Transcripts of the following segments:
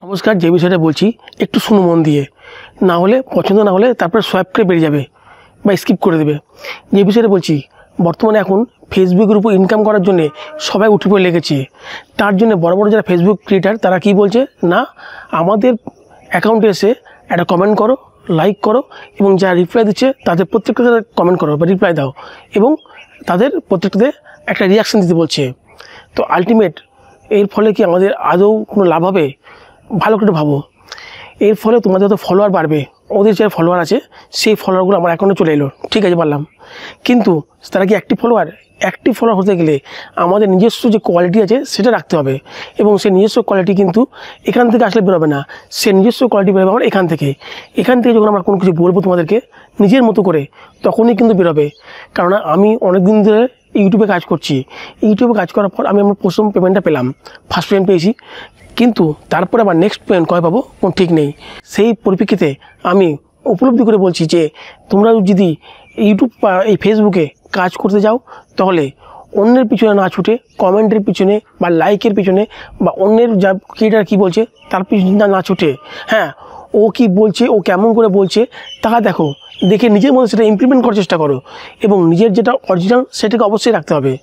নমস্কার, যে বিষয়টা বলছি একটু শুনো মন দিয়ে, না হলে পছন্দ না হলে তারপরে সোয়াইপ করে বেরিয়ে যাবে বা স্কিপ করে দেবে। যে বিষয়টা বলছি, বর্তমানে এখন ফেসবুকের উপর ইনকাম করার জন্য সবাই উঠে পড়ে লেগেছে। তার জন্য বড় বড় যারা ফেসবুক ক্রিয়েটার তারা কি বলছে, না আমাদের অ্যাকাউন্টে এসে একটা কমেন্ট করো, লাইক করো এবং যারা রিপ্লাই দিচ্ছে তাদের প্রত্যেকটাতে কমেন্ট করো বা রিপ্লাই দাও এবং তাদের প্রত্যেকটাতে একটা রিয়াকশান দিতে বলছে। তো আলটিমেট এর ফলে কি আমাদের আদৌ কোনো লাভ হবে? ভালো করে ভাবো। এর ফলে তোমাদের যত ফলোয়ার বাড়বে, ওদের যে ফলোয়ার আছে সেই ফলোয়ারগুলো আমার অ্যাকাউন্টে চলে এলো, ঠিক আছে পারলাম, কিন্তু তারা কি অ্যাক্টিভ ফলোয়ার হতে গেলে আমাদের নিজস্ব যে কোয়ালিটি আছে সেটা রাখতে হবে এবং সেই নিজস্ব কোয়ালিটি কিন্তু এখান থেকে আসলে বেরোবে না, সে নিজস্ব কোয়ালিটি বেরোবে আমার এখান থেকে যখন আমরা কোনো কিছু বলবো তোমাদেরকে নিজের মতো করে, তখনই কিন্তু বেরোবে। কারণ আমি অনেক দিন ধরে ইউটিউবে কাজ করছি। ইউটিউবে কাজ করার পর আমি আমার প্রথম পেমেন্টটা পেলাম, ফার্স্ট পেমেন্ট পেয়েছি, কিন্তু তারপরে আবার নেক্সট পেমেন্ট কবে পাবো কোনো ঠিক নেই। সেই পরিপ্রেক্ষিতে আমি উপলব্ধি করে বলছি যে তোমরা যদি ইউটিউব বা এই ফেসবুকে কাজ করতে যাও তাহলে অন্যের পিছনে না ছুটে কমেন্টের পিছনে বা লাইকের পিছনে বা অন্যের যা ক্রিয়েটার কী বলছে তার পিছনে না ছুটে, হ্যাঁ ও কী বলছে, ও কেমন করে বলছে তা দেখো, দেখে নিজের মধ্যে সেটা ইমপ্লিমেন্ট করার চেষ্টা করো এবং নিজের যেটা অরিজিনাল সেটাকে অবশ্যই রাখতে হবে,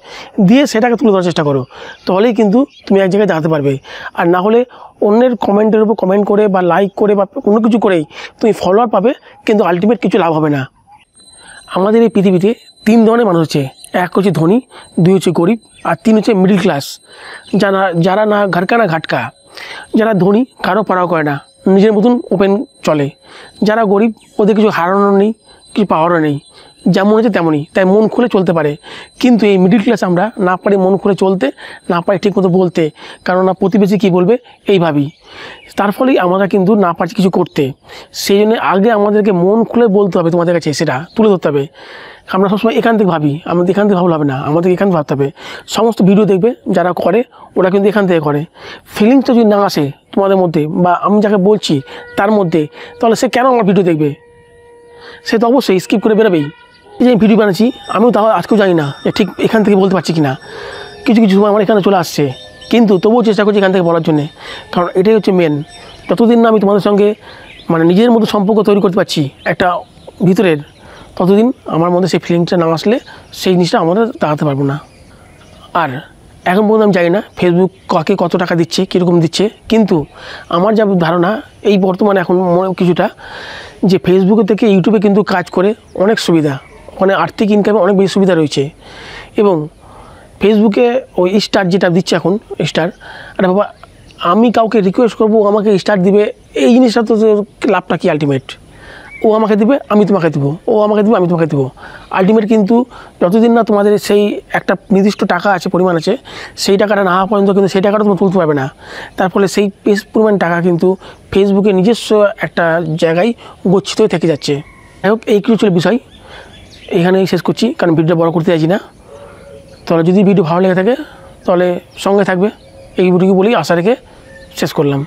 দিয়ে সেটাকে তুলে ধরার চেষ্টা করো, তাহলেই কিন্তু তুমি এক জায়গায় দাঁড়াতে পারবে। আর না হলে অন্যের কমেন্টের উপর কমেন্ট করে বা লাইক করে বা কোনো কিছু করেই তুমি ফলোয়ার পাবে, কিন্তু আলটিমেট কিছু লাভ হবে না। আমাদের এই পৃথিবীতে 3 ধরনের মানুষ আছে, এক হচ্ছে ধনী, 2 হচ্ছে গরিব, আর 3 হচ্ছে মিডিল ক্লাস, যারা না ঘাটকা না ঘাটকা। যারা ধনী কারো পারাও করে না, নিজের মতন ওপেন চলে। যারা গরিব ওদের কিছু হারানোর নেই, কিছু পাওয়ারও নেই, যেমন হচ্ছে তেমনই, তাই মন খুলে চলতে পারে। কিন্তু এই মিডিল ক্লাস আমরা না পারি মন খুলে চলতে, না পারি ঠিকমতো বলতে, কারণ না প্রতিবেশী কী বলবে এই ভাবি, তার ফলেই আমরা কিন্তু না পারছি কিছু করতে। সেই জন্য আগে আমাদেরকে মন খুলে বলতে হবে, তোমাদের কাছে সেটা তুলে ধরতে হবে। আমরা সবসময় এখান থেকে ভাবি, আমাদের এখান থেকে ভাবলে হবে না, আমাদের এখান থেকে ভাবতে হবে। সমস্ত ভিডিও দেখবে যারা করে ওরা কিন্তু এখান থেকে করে। ফিলিংসটা যদি না আসে তোমাদের মধ্যে বা আমি যাকে বলছি তার মধ্যে, তাহলে সে কেন আমার ভিডিও দেখবে? সে তো অবশ্যই স্কিপ করে বেরোবেই। এই যে আমি ভিডিও বানাচ্ছি, আমিও তাও আজকেও জানি না যে ঠিক এখান থেকে বলতে পারছি কি না, কিছু কিছু সময় আমার এখানে চলে আসছে, কিন্তু তবুও চেষ্টা করছি এখান থেকে বলার জন্যে, কারণ এটাই হচ্ছে মেন। যতদিন না আমি তোমাদের সঙ্গে নিজের মতো সম্পর্ক তৈরি করতে পারছি একটা ভিতরের, ততদিন আমার মধ্যে সেই ফিলিংসটা না আসলে সেই জিনিসটা আমাদের দাঁড়াতে পারবো না। আর এখন পর্যন্ত আমি জানি না ফেসবুক কাকে কত টাকা দিচ্ছে, কীরকম দিচ্ছে, কিন্তু আমার যা ধারণা এই বর্তমানে এখন কিছুটা যে ফেসবুকে থেকে ইউটিউবে কিন্তু কাজ করে অনেক সুবিধা, ওখানে আর্থিক ইনকামে অনেক বেশি সুবিধা রয়েছে। এবং ফেসবুকে ওই স্টার যেটা দিচ্ছে এখন স্টার, আরে বাবা আমি কাউকে রিকোয়েস্ট করবো আমাকে স্টার দিবে, এই জিনিসটা তো লাভটা কি? আলটিমেট ও আমাকে দিবে আমি তোমাকে দেবো, ও আমাকে দেবে আমি তোমাকে দেবো, আলটিমেট কিন্তু যতদিন না তোমাদের সেই একটা নির্দিষ্ট টাকা আছে, পরিমাণ আছে, সেই টাকাটা না হওয়া পর্যন্ত কিন্তু সেই টাকাটা তোমরা তুলতে পারবে না। তার ফলে সেই পরিমাণ টাকা কিন্তু ফেসবুকে নিজস্ব একটা জায়গায় গচ্ছিত হয়ে থেকে যাচ্ছে। যাই হোক, এই কিছু ছিল বিষয়, এখানেই শেষ করছি, কারণ ভিডিওটা বড় করতে চাইছি না। তাহলে যদি ভিডিও ভালো লেগে থাকে তাহলে সঙ্গে থাকবে, এই ভিডিওকে বলেই আশা রেখে শেষ করলাম।